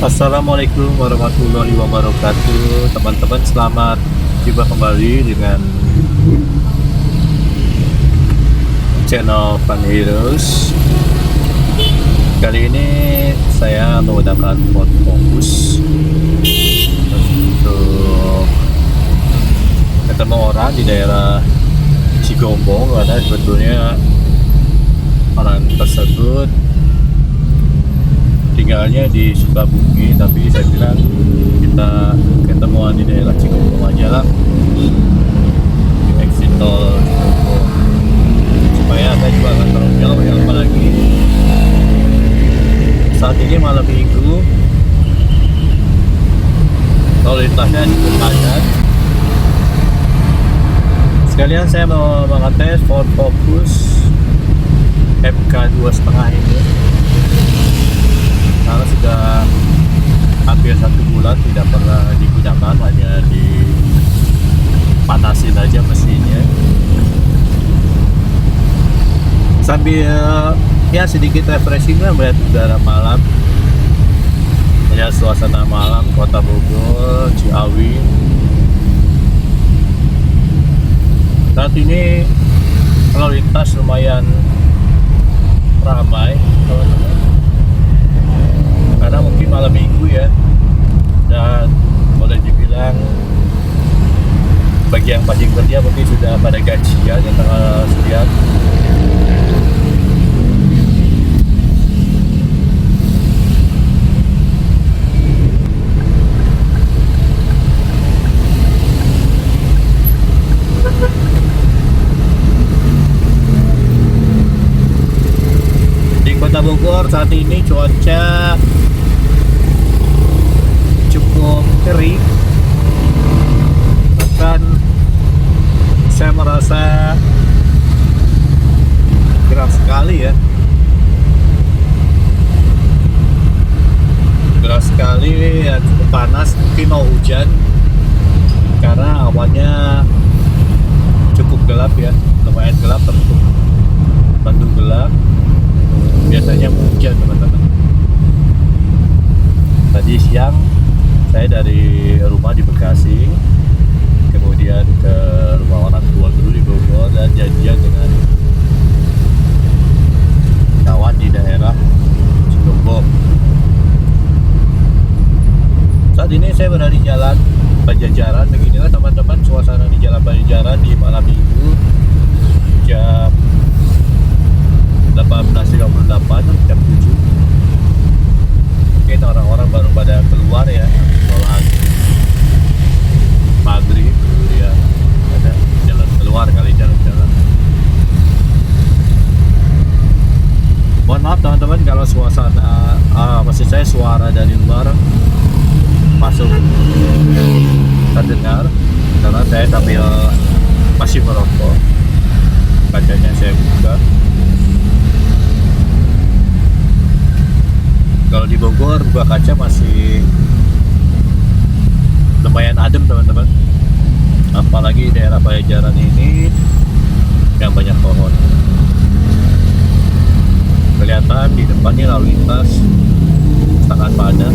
Assalamualaikum warahmatullahi wabarakatuh. Teman-teman, selamat jumpa kembali dengan channel Fun Heroes. Kali ini saya menggunakan Ford Focus untuk ketemu orang di daerah Cigombong, karena sebetulnya orang tersebut tinggalnya di Sukabumi, tapi saya bilang kita ketemuan di daerah Cigombong aja lah, di exit tol Cigombong, supaya saya juga akan terlalu jauh ya. Apalagi saat ini malam minggu, lalu lintasnya cukup padat. Sekalian saya mau mengetes Ford Focus MK 2,5 ini, karena sudah hampir 1 bulan tidak pernah digunakan, hanya dipanasin aja mesinnya sambil ya sedikit refreshing lah, melihat udara malam, melihat suasana malam kota Bogor, Ciawi. Saat ini lalu lintas lumayan ramai, teman-teman, karena mungkin malam minggu ya, dan boleh dibilang bagi yang masih kerja mungkin sudah pada gajian ya, tanggal sekian. Di Kota Bogor saat ini cuaca cukup terik, bahkan saya merasa gerah sekali ya, gerah sekali ya, cukup panas, mungkin mau hujan karena awannya cukup gelap ya, lumayan gelap, tentu gelap, biasanya hujan teman-teman. Tadi siang saya dari rumah di Bekasi, kemudian ke rumah orang tua dulu di Bogor, dan janjian dengan kawan di daerah Cigombong. Saat ini saya berada di jalan Pajajaran. Beginilah teman-teman suasana di jalan Pajajaran di malam minggu jam 18.58, jam 7. Mungkin orang-orang baru pada keluar ya, sholat maghrib dulu ya, ada jalan keluar kali, jalan-jalan. Mohon maaf teman-teman kalau suasana maksud saya suara dari luar masuk terdengar, karena saya sambil masih merokok, kacanya saya buka. Kalau di Bogor buka kaca masih lumayan adem teman-teman, apalagi daerah Pajajaran ini yang banyak pohon. Kelihatan di depannya lalu lintas sangat padat,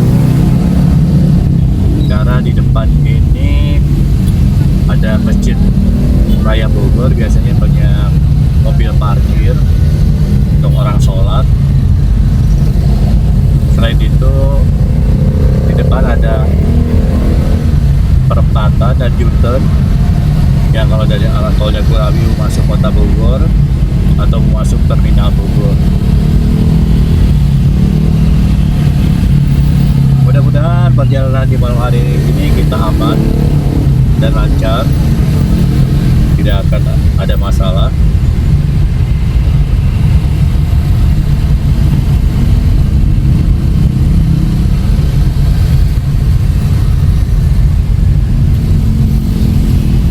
karena di depan ini ada Masjid Raya Bogor, biasanya banyak mobil parkir untuk orang sholat. Selain itu di depan ada perempatan dan U-turn yang kalau dari arah tol Jagorawi masuk kota Bogor atau masuk terminal Bogor. Mudah-mudahan perjalanan di malam hari ini kita aman dan lancar, tidak akan ada masalah.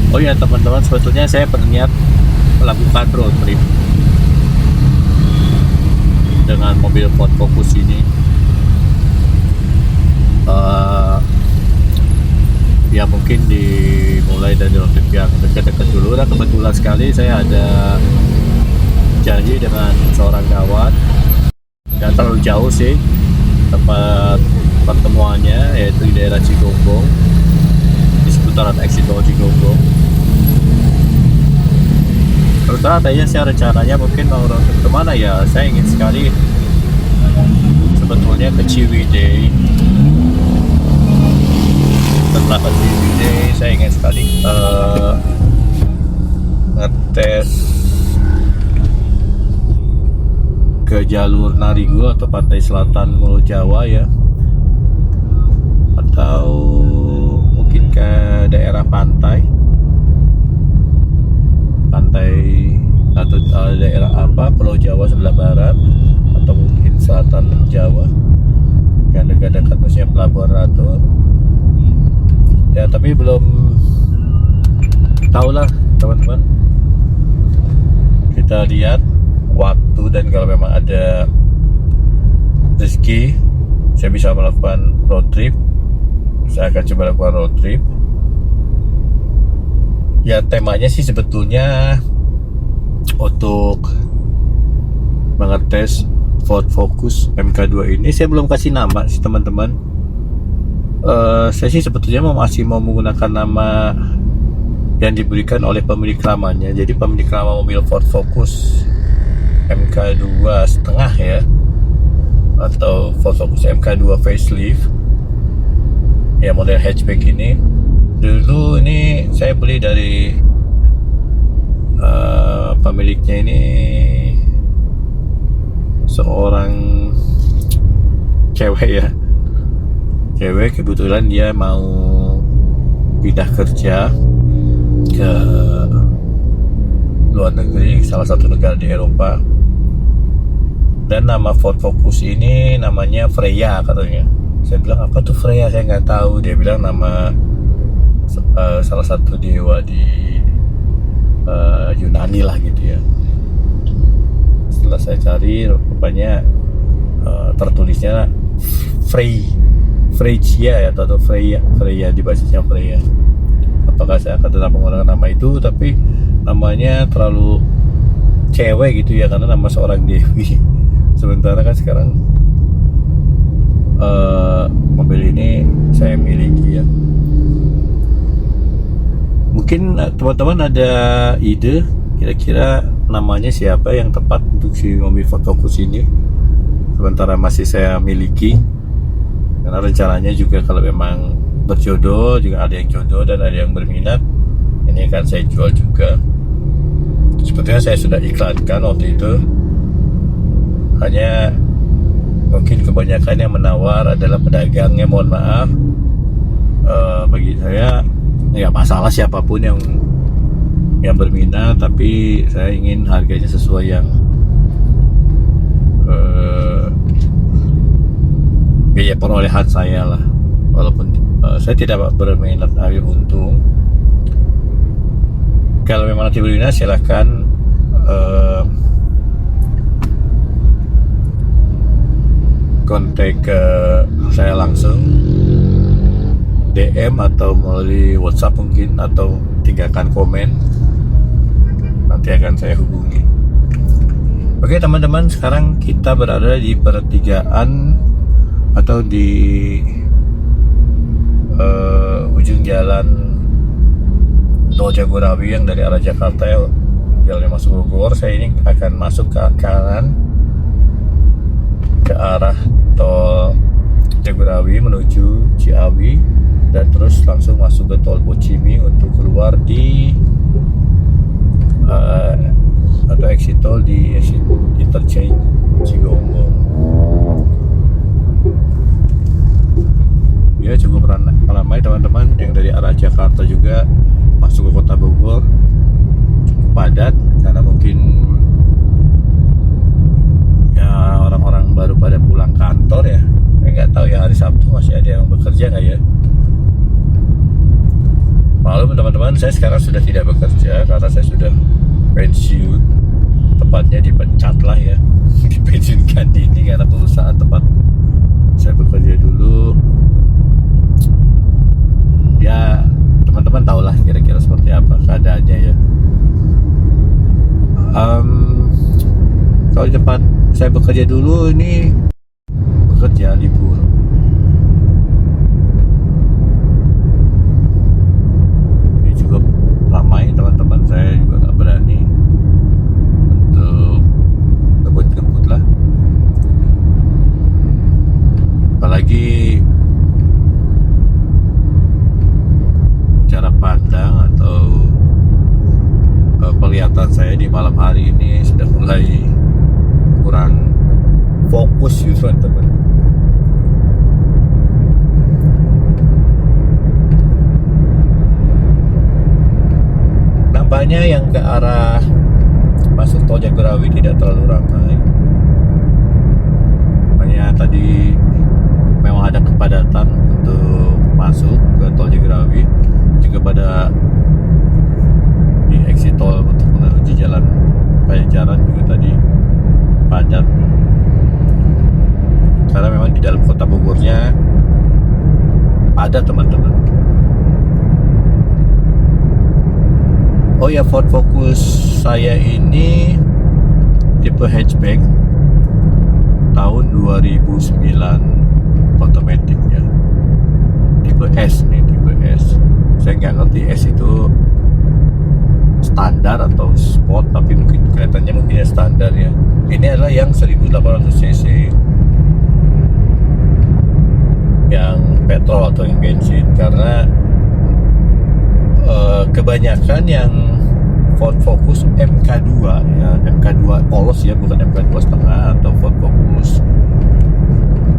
Oh ya teman-teman, sebetulnya saya berniat melakukan road trip dengan mobil Ford Focus ini. Ya mungkin dimulai dari road trip yang dekat-dekat dulu. Dan kebetulan sekali saya ada janji dengan seorang kawan, nggak terlalu jauh sih tempat pertemuannya, yaitu di daerah Cigombong, di seputaran exit tol Cigombong. Katanya saya rencananya mungkin mau road trip kemana ya, saya ingin sekali sebetulnya ke Ciwidey. Setelah ke Ciwidey saya ingin sekali ngetes ke jalur Narigo atau pantai selatan Pulau Jawa ya, atau mungkin ke daerah pantai atau daerah apa, Pulau Jawa sebelah barat atau mungkin selatan Jawa yang dekat-dekat maksudnya Pelabuhan Ratu ya, tapi belum tahu lah teman-teman. Kita lihat waktu, dan kalau memang ada rezeki saya bisa melakukan road trip, saya akan coba lakukan road trip ya. Temanya sih sebetulnya untuk mengetes Ford Focus MK2 ini. Saya belum kasih nama sih teman-teman. Saya sih sebetulnya masih mau menggunakan nama yang diberikan oleh pemilik lamanya. Jadi pemilik lama mobil Ford Focus MK2 setengah ya, atau Ford Focus MK2 facelift ya, model hatchback ini. Dulu ini saya beli dari pemiliknya ini seorang cewek ya, kebetulan dia mau pindah kerja ke luar negeri, salah satu negara di Eropa, dan nama Ford Focus ini namanya Freya katanya. Saya bilang apa tuh Freya, saya nggak tahu. Dia bilang nama salah satu dewa di Yunani lah gitu ya. Setelah saya cari, rupanya tertulisnya Freyja ya, atau Freya dibacanya Freya. Apakah saya akan tetap menggunakan nama itu, tapi namanya terlalu cewek gitu ya, karena nama seorang dewi. Sementara kan sekarang mobil ini saya miliki ya. Mungkin teman-teman ada ide kira-kira namanya siapa yang tepat untuk si mobil Ford Focus ini, sementara masih saya miliki. Karena rencananya juga kalau memang berjodoh, juga ada yang jodoh dan ada yang berminat, ini akan saya jual juga. Sepertinya saya sudah iklankan waktu itu, hanya mungkin kebanyakan yang menawar adalah pedagangnya. Mohon maaf, bagi saya ya masalah siapapun yang berminat, tapi saya ingin harganya sesuai yang biaya perolehan saya lah. Walaupun saya tidak berminat ambil untung. Kalau memang nanti berminat silahkan kontak ke saya langsung, DM atau melalui WhatsApp mungkin, atau tinggalkan komen, nanti akan saya hubungi. Oke teman-teman, sekarang kita berada di pertigaan atau di ujung jalan Tol Jagorawi yang dari arah Jakarta ya, jalan masuk Bogor. Saya ini akan masuk ke kanan ke arah Tol Jagorawi menuju Ciawi, dan terus langsung masuk ke Tol Bocimi untuk keluar di atau exit tol di exit interchange Cigombong. Ya cukup ramai teman-teman, yang dari arah Jakarta juga masuk ke kota Bogor cukup padat, karena mungkin ya orang-orang baru pada pulang kantor ya. Nggak tahu ya, hari Sabtu masih ada yang bekerja nggak ya. Maklum teman-teman, saya sekarang sudah tidak bekerja karena saya sudah pensiun, tepatnya dipecat lah ya, dipensiunkan dini karena perusahaan tempat saya bekerja dulu ya, teman-teman tahulah kira-kira seperti apa keadaannya ya. Kalau di tempat saya bekerja dulu ini bekerja libur, Jadi jarak pandang atau penglihatan saya di malam hari ini sudah mulai kurang fokus gitu teman-teman. Nampaknya yang ke arah masuk tol Jagorawi tidak terlalu ramai. Makanya tadi memang ada kepadatan untuk masuk ke tol Jagorawi, juga pada di exit tol untuk menuju jalan Pajajaran juga tadi padat. Karena memang di dalam kota Bogornya padat teman-teman. Oh ya, Ford Focus saya ini tipe hatchback tahun 2009 automatic ya, tipe S nih, tipe S. Saya nggak ngerti S itu standar atau sport, tapi mungkin kelihatannya mungkin standar ya. Ini adalah yang 1800 cc, yang petrol atau yang bensin, karena kebanyakan yang Ford Focus MK2 ya, MK2 polos ya, bukan MK2 setengah atau Ford Focus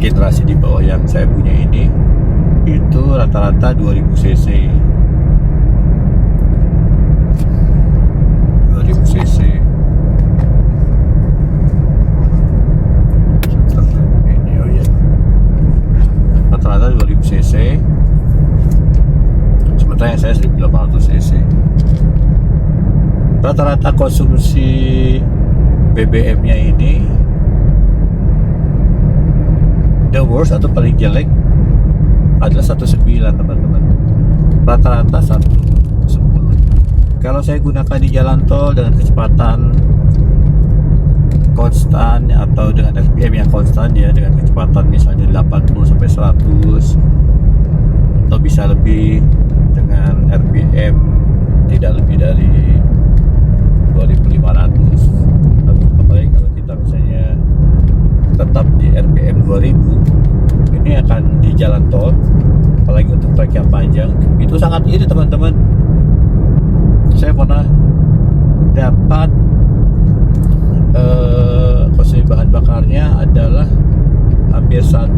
generasi di bawah yang saya punya ini, itu rata-rata 2000 cc. 2000 cc. Ini oh ya. Rata-rata 2000 cc. Sementara yang saya 1800 cc. Rata-rata konsumsi BBM-nya ini the worst atau paling jelek adalah 19 teman-teman. Rata-rata 110. Kalau saya gunakan di jalan tol dengan kecepatan konstan atau dengan RPM yang konstan ya, dengan kecepatan misalnya 80 sampai 100 atau bisa lebih, dengan RPM tidak lebih dari 2500, apalagi kalau kita misalnya tetap di RPM 2000, ini akan di jalan tol, apalagi untuk trek yang panjang, itu sangat irit teman-teman. Saya pernah dapat konsumsi bahan bakarnya adalah hampir 116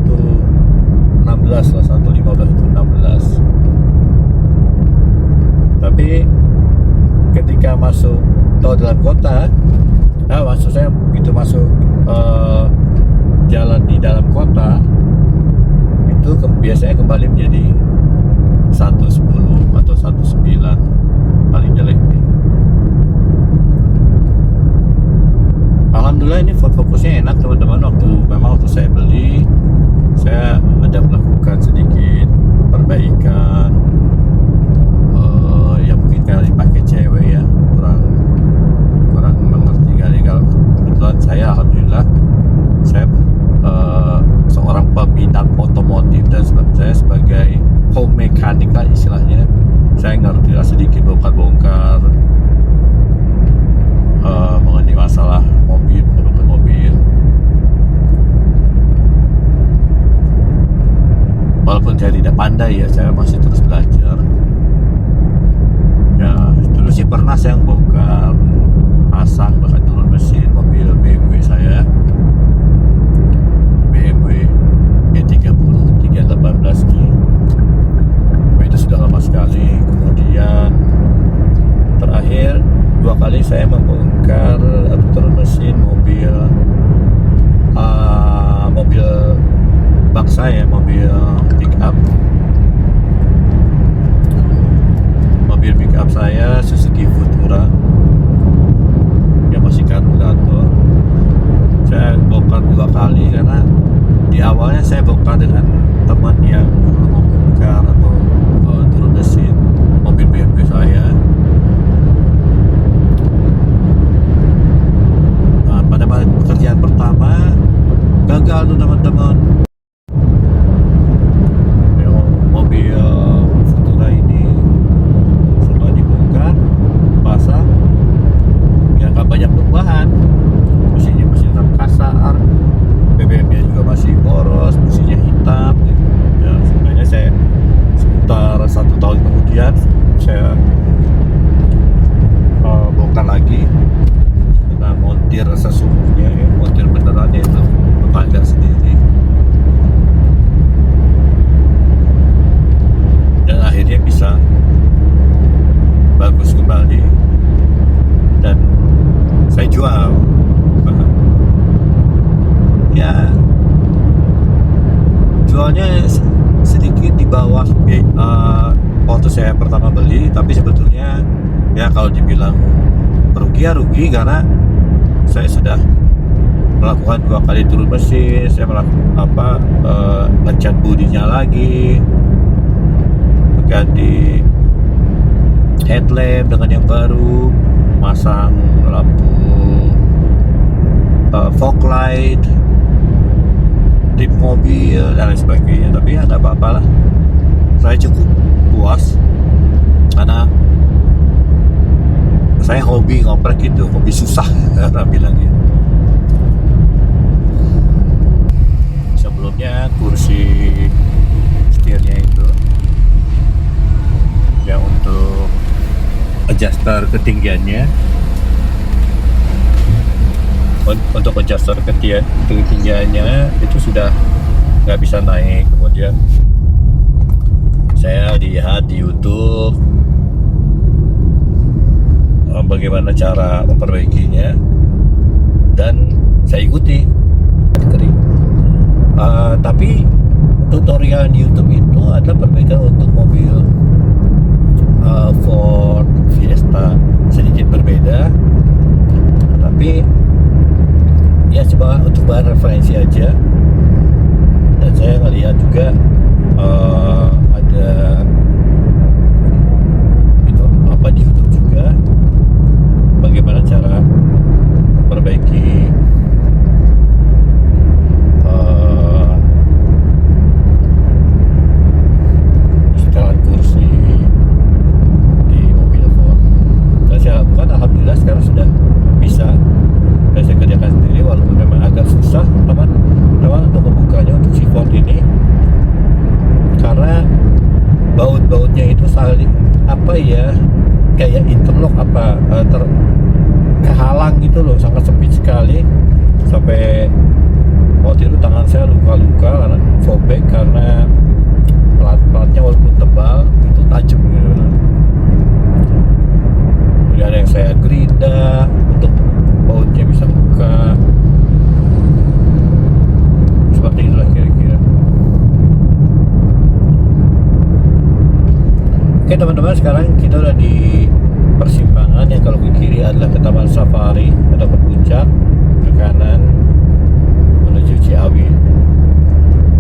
lah, 115 itu 16. Tapi ketika masuk tol dalam kota, maksud saya begitu masuk jalan di dalam kota, itu biasanya kembali menjadi 110 atau 19 paling jelek. Alhamdulillah ini Ford Focusnya enak teman-teman. Waktu saya beli, saya ada melakukan sedikit perbaikan. Ya mungkin karena dipakai cewek ya, kurang mengerti kali. Kalau kebetulan saya alhamdulillah saya seorang peminat otomotif, dan saya sebagai home mechanic lah istilahnya, saya ngerti lah sedikit bongkar-bongkar mengenai masalah mobil. Walaupun saya tidak pandai ya, saya masih terus belajar. Ya dulu sih pernah saya bongkar, pasang, bahkan turun mesin mobil BMW saya, BMW E30 318G. Itu sudah lama sekali. Kemudian terakhir 2 kali saya membongkar atau turun mesin mobil bak saya, mobil pick up saya Suzuki Futura yang masih bilang rugi ya rugi, karena saya sudah melakukan 2 kali turun mesin, saya melakukan ngecat bodinya lagi, ganti headlamp dengan yang baru, masang lampu fog light, tip mobil dan lain sebagainya. Tapi ya nggak apa-apa lah, saya cukup puas karena saya hobi ngoprek gitu, hobi susah orang bilangnya. Sebelumnya kursi setirnya itu yang untuk adjuster ketinggiannya, untuk adjuster ketinggiannya itu sudah nggak bisa naik. Kemudian saya lihat di YouTube bagaimana cara memperbaikinya dan saya ikuti. Tapi tutorial di YouTube itu ada perbaikan untuk mobil Ford Fiesta sedikit berbeda, tapi ya coba untuk bahan referensi aja. Dan saya ngelihat juga ada itu apa di YouTube juga bagaimana cara memperbaiki setelan kursi di mobil Ford. Dan saya lakukan, alhamdulillah sekarang sudah bisa. Dan saya kerjakan sendiri walaupun memang agak susah teman untuk membukanya untuk si Ford ini, karena baut-bautnya itu saling kayak interlock kehalang gitu loh, sangat sempit sekali, sampai waktu itu tangan saya luka-luka karena sobek, karena plat-platnya walaupun tebal itu tajam gitu. Kemudian ada yang saya gerinda untuk bautnya bisa buka, seperti itulah kira-kira. Oke teman-teman, sekarang kita udah di persimpangan yang kalau ke kiri adalah ke Taman Safari atau ke Puncak, ke kanan menuju Ciawi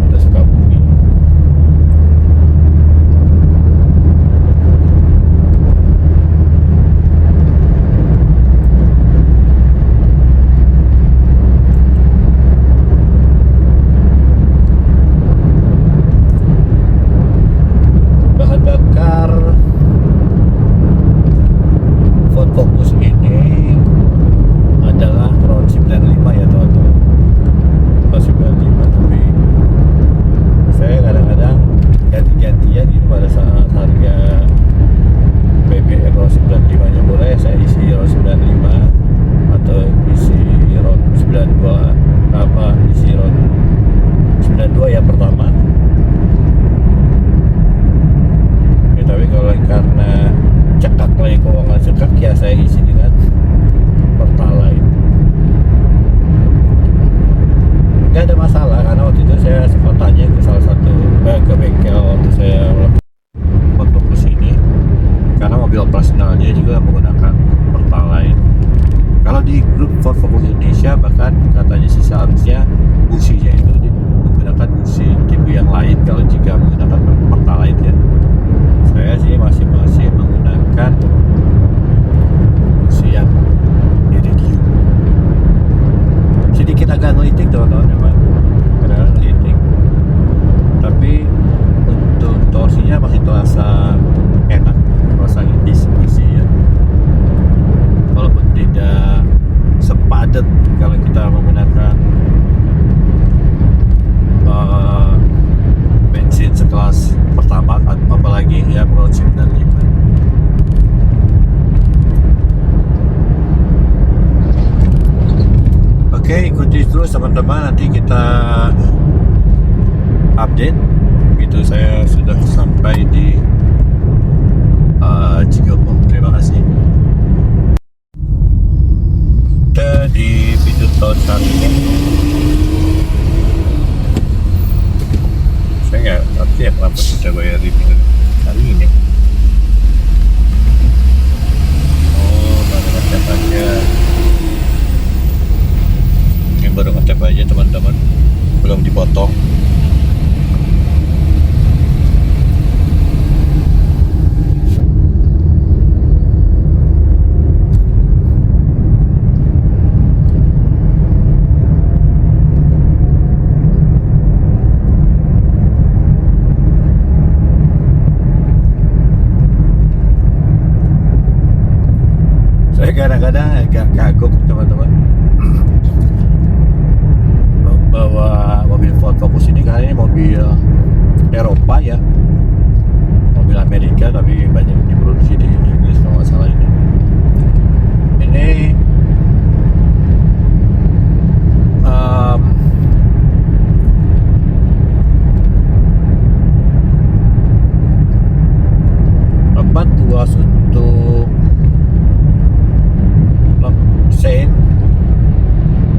atau Sukabumi. Bahan bakar Ford Focus ini adalah RON 95 ya teman-teman, RON 95. Tapi saya kadang-kadang ganti-gantian gitu, pada saat harga BBM RON 95 nya murah saya isi RON 95, atau isi RON 92, isi RON 92 ya pertama. Tapi kalau karena cekak lagi, keuangan cekak, ya saya isi dengan Pertalite. Nggak ada masalah, karena waktu itu saya sempat tanya ke salah satu ke bengkel waktu saya untuk ke sini, karena mobil operasionalnya juga menggunakan Pertalite. Kalau di grup Ford Focus Indonesia bahkan katanya sih seharusnya businya itu menggunakan busi tipe yang lain kalau jika menggunakan Pertalite ya. Saya sih masih menggunakan busi yang iridium. Sedikit agak ngelitik teman-teman, memang kadang ngelitik, tapi untuk torsinya masih terasa enak, terasa diskusi ya, walaupun tidak sepadat kalau kita menggunakan bensin sekelas pertama, apalagi ya RON 95. Oke, ikuti terus teman-teman, nanti kita update begitu saya sudah sampai di Cigobong. Terima kasih. Kita di pintu tol Canggung. Saya nggak ngerti ya kenapa kita bayar di pintu kali ini. Oh, kadang-kadang agak kagok teman-teman bahwa mobil Ford Focus ini, karena ini mobil Eropa ya, mobil Amerika tapi banyak diproduksi di Inggris kalau nggak salah. Ini apa tuas untuk sen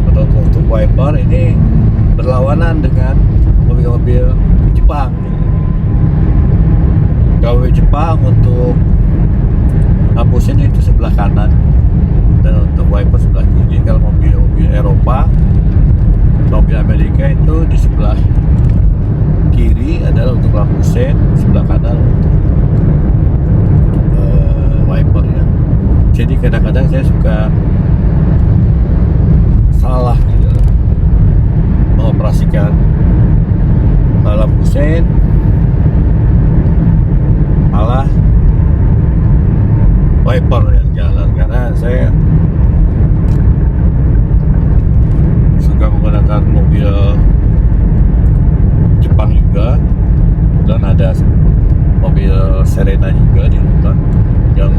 atau untuk wiper ini berlawanan dengan mobil-mobil Jepang. Kalau Jepang untuk lampu sen itu sebelah kanan dan untuk wiper sebelah kiri. Kalau mobil Eropa, mobil Amerika itu di sebelah kiri adalah untuk lampu sen, sebelah kanan untuk wiper ya. Jadi kadang-kadang saya suka salah gitu mengoperasikan lampu sen, malah wiper yang jalan, karena saya suka menggunakan mobil Jepang juga, dan ada mobil Serena juga di rumah yang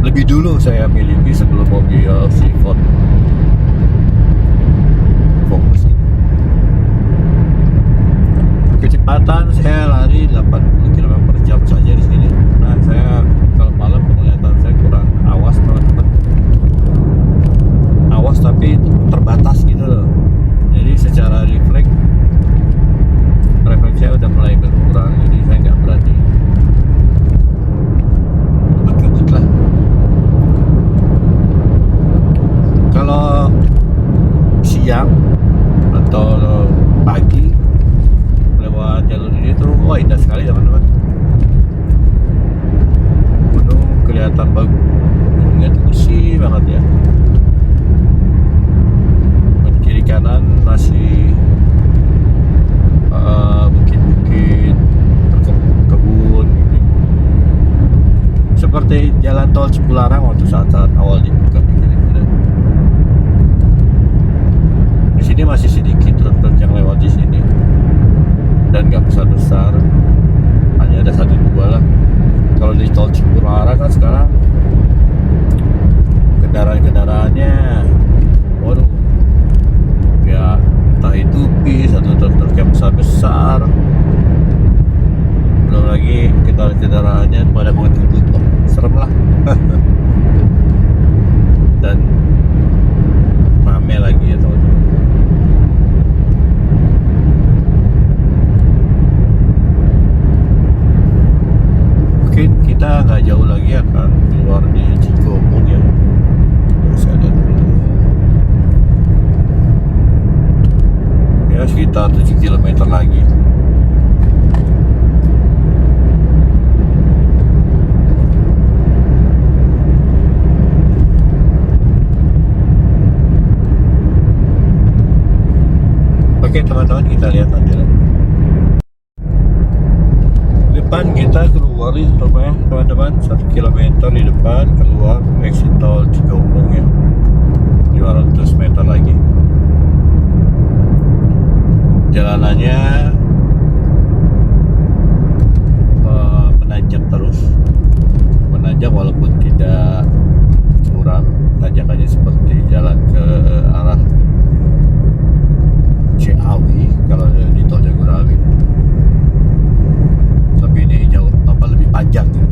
lebih dulu saya miliki sebelum mobil Ford Focus ini. Kecepatan saya lari 80 km/jam saja di sini. Nah, saya kalau malam penglihatan saya kurang awas teman-teman. Awas tapi terbatas gitu loh. Jadi secara refleks saya udah mulai berkurang, jadi saya nggak berani ngebut-ngebut lah. Kalau siang atau pagi lewat jalur ini tuh wah indah sekali teman-teman. Gunung kelihatan bagus, gunungnya tuh bersih banget ya. Dan kiri kanan masih bukit-bukit, kebun gitu. Seperti jalan tol Cipularang waktu saat-saat awal dibuka kira-kira. Di sini masih sedikit truk-truk yang lewat di sini dan nggak besar-besar, hanya ada 1-2 lah. Kalau di tol Cipularang kan sekarang kendaraan-kendaraannya waduh ya, entah itu bis atau truk-truk yang besar-besar, belum lagi kendaraannya pada mengebut, serem lah. Dan rame lagi ya teman-teman. Mungkin kita nggak jauh lagi akan keluar di Cikokong ya. Saya lihat dulu. Ya sekitar 7 km lagi. Oke teman-teman, kita lihat nanti lah. Depan kita keluar nih teman-teman, 1 km di depan keluar exit tol Cikokong ya, 500 meter lagi. Jalanannya menanjak terus, menanjak walaupun tidak curam, tanjakannya seperti jalan ke arah Ciawi kalau di tol Jagorawi. Tapi ini jauh lebih panjang ya.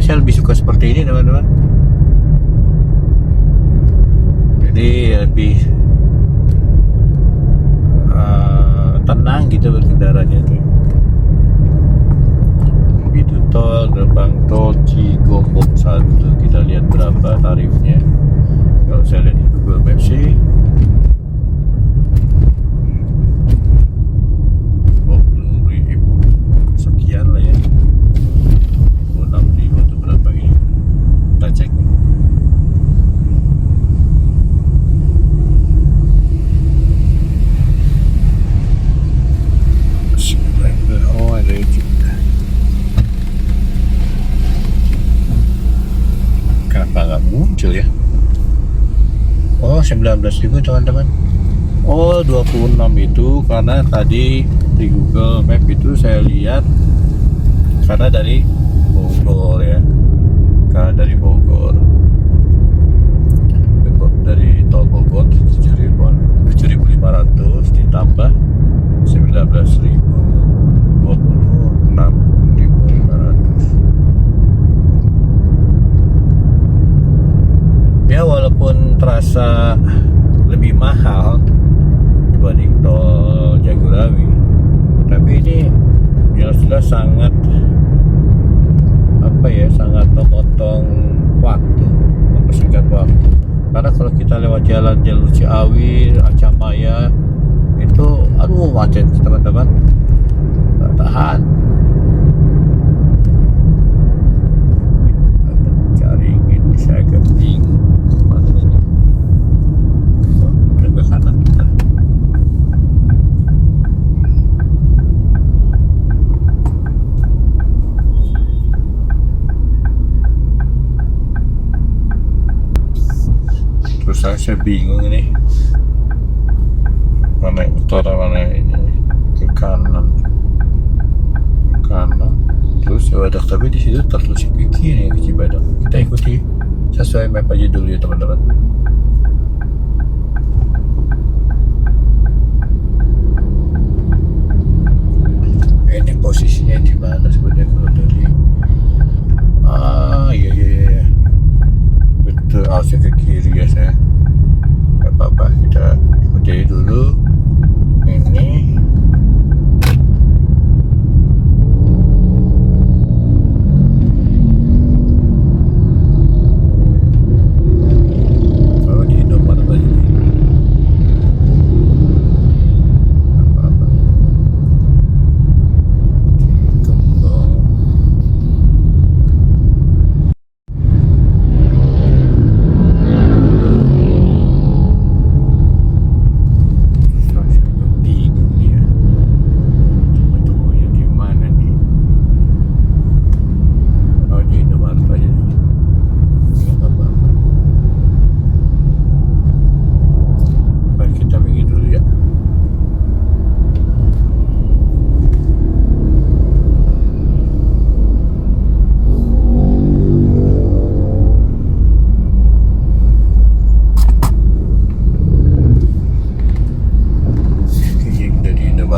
saya lebih suka seperti ini teman-teman. Jadi lebih tenang gitu berkendaranya tuh. Begitu tol, gerbang tol Cigombong 1, kita lihat berapa tarifnya. Kalau saya lihat di Google Maps sih 20.000 sekian lah ya, 26.000 atau berapa ini, kita cek nih. Oh ada juga. Kenapa nggak muncul ya? Oh 19.000 teman-teman. Oh 26 itu karena tadi di Google Map itu saya lihat karena dari Bogor ya, karena dari Bogor, dari tol Bogor 7.500 ditambah 19.000, 26.500. Ya walaupun terasa lebih mahal dibanding tol Jagorawi, tapi ini jelas-jelas sangat sangat memotong waktu, mempersingkat waktu. Karena kalau kita lewat jalan jalur Ciawi, Acamaya itu aduh macet teman-teman, nggak tahan. Cari ini saya agak bingung mana ini. Ke kanan kita. Terus saya bingung ini mana yang utara mana yang ini, ke kanan terus Cibadak, tapi di situ tertulis ke kiri ke Cibadak. Kita ikuti sesuai map aja dulu ya teman-teman. Ini posisinya di mana sebenarnya kalau dari iya betul, harusnya ke kiri ya saya. Gak apa-apa, kita ikuti dulu ini. Oh di Indomaret aja nih. Apa-apa. Gembong.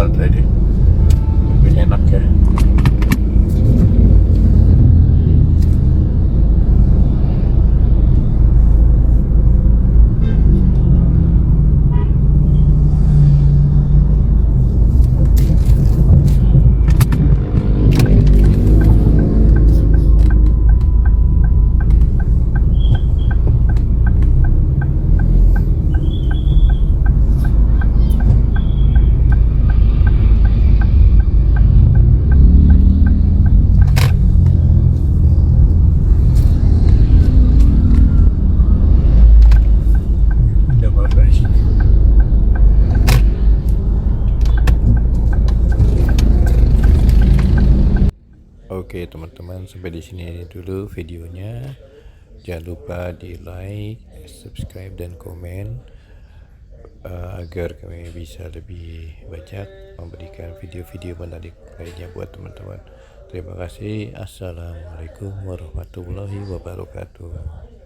Tadi lebih enak ya. Oke teman-teman, sampai di sini dulu videonya. Jangan lupa di like, subscribe dan komen agar kami bisa lebih banyak memberikan video-video menarik lainnya buat teman-teman. Terima kasih. Assalamualaikum warahmatullahi wabarakatuh.